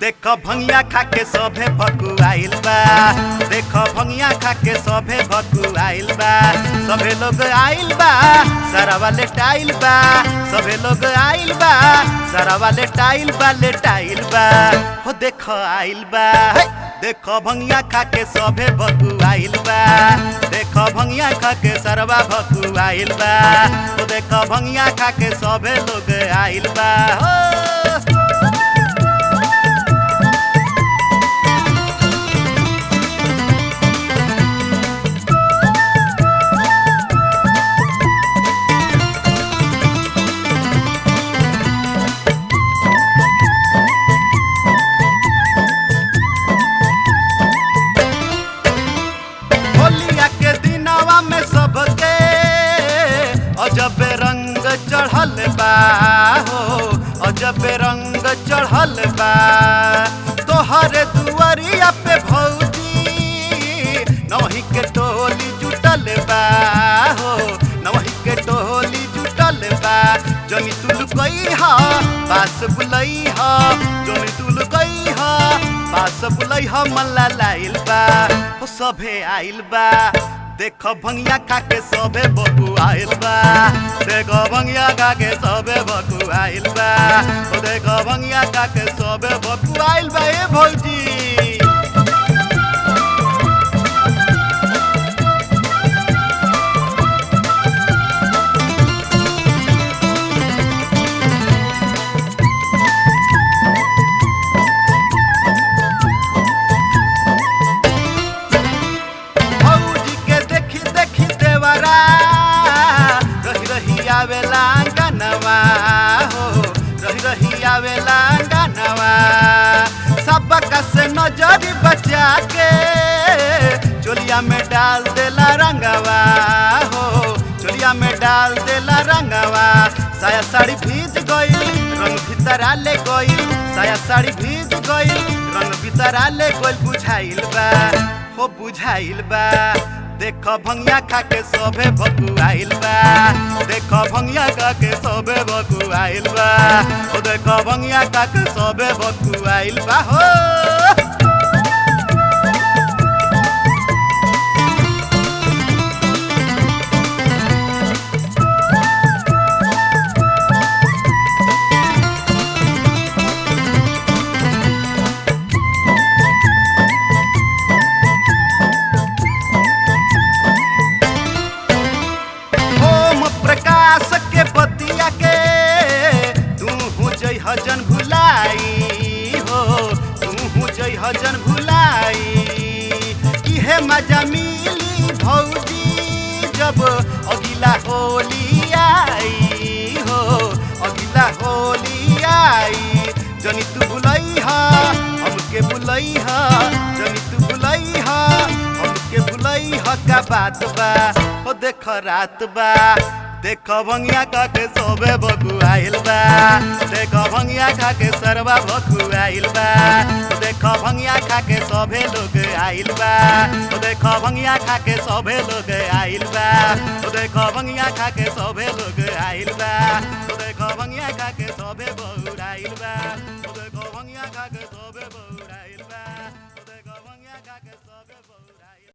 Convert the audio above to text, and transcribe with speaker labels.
Speaker 1: देखो भंगिया खाके सभे भकुआइल बा। देखो भंगिया खाके सभे भकुआइल बा। सभे लोग आइल बा सारा वाले टाइल बा। सभे लोग आइल बा सारा वाले टाइल बा लेटाइल बा। हो देखो आइल बा देखो भंगिया खाके सभे भकुआइल बा। देखो भंगिया खाके सरवा भकुआइल बा। हो देखो भंगिया खाके सभे लोग आइल बा। हो अजब रंग चढ़ल बा हो अजब रंग चढ़ल बा। तोहरे दुआरिया पे भौजी नवही के टोली जुटल बा हो नवही के टोली जुटल बा। जनी तुल गई हा बास बुलई हा जनी तुल गई हा बास बुलई हा मल्ला लाइल बा। हो सभे आइल बा देखो भंगिया खाके सभे बकुआइल बा। देखो भंगिया खाके सभे बकुआइल बा। ओ देखो भंगिया खाके सभे बकुआइल बा। ए भौजी आवेला गनवा हो रही रही आवेला गनवा। सबका से नजर बचा के चोलिया में डाल देला रंगवा हो चोलिया में डाल देला रंगवा। साया साड़ी भीज गई रंग भीतरा ले गई साया साड़ी भीज गई रंग भीतरा ले गई। बुझाइल बा हो बुझाइल बा देखो भंगिया खाके सभे भकुआइल बा। देखो भंगिया खाके सभे भकुआइल बा। ओ देखो भंगिया खाके सभे भकुआइल बा। हो हजन भुलाई हो तू जई हजन भुलाई। इहे मजा मिली भौजी जब अगिला होली आई हो अगिला होली आई। जनी तू बुलई हा हमके बुलई हा जनी तू बुलई हा हमके बुलई हा। का बात बा हो देख रात बा देखो भंगिया खाके सभे बकुआइल बा। देखो भंगिया खाके सरवा बकुआइल बा। देखो भंगिया खाके सभे लोग आइल बा। देखो भंगिया खाके सभे लोग आइल बा। देखो भंगिया खाके सभे लोग आइल बा। देखो भंगिया खाके सभे बहुराइल बा। देखो भंगिया खाके सभे बहुराइल बा। देखो भंगिया खाके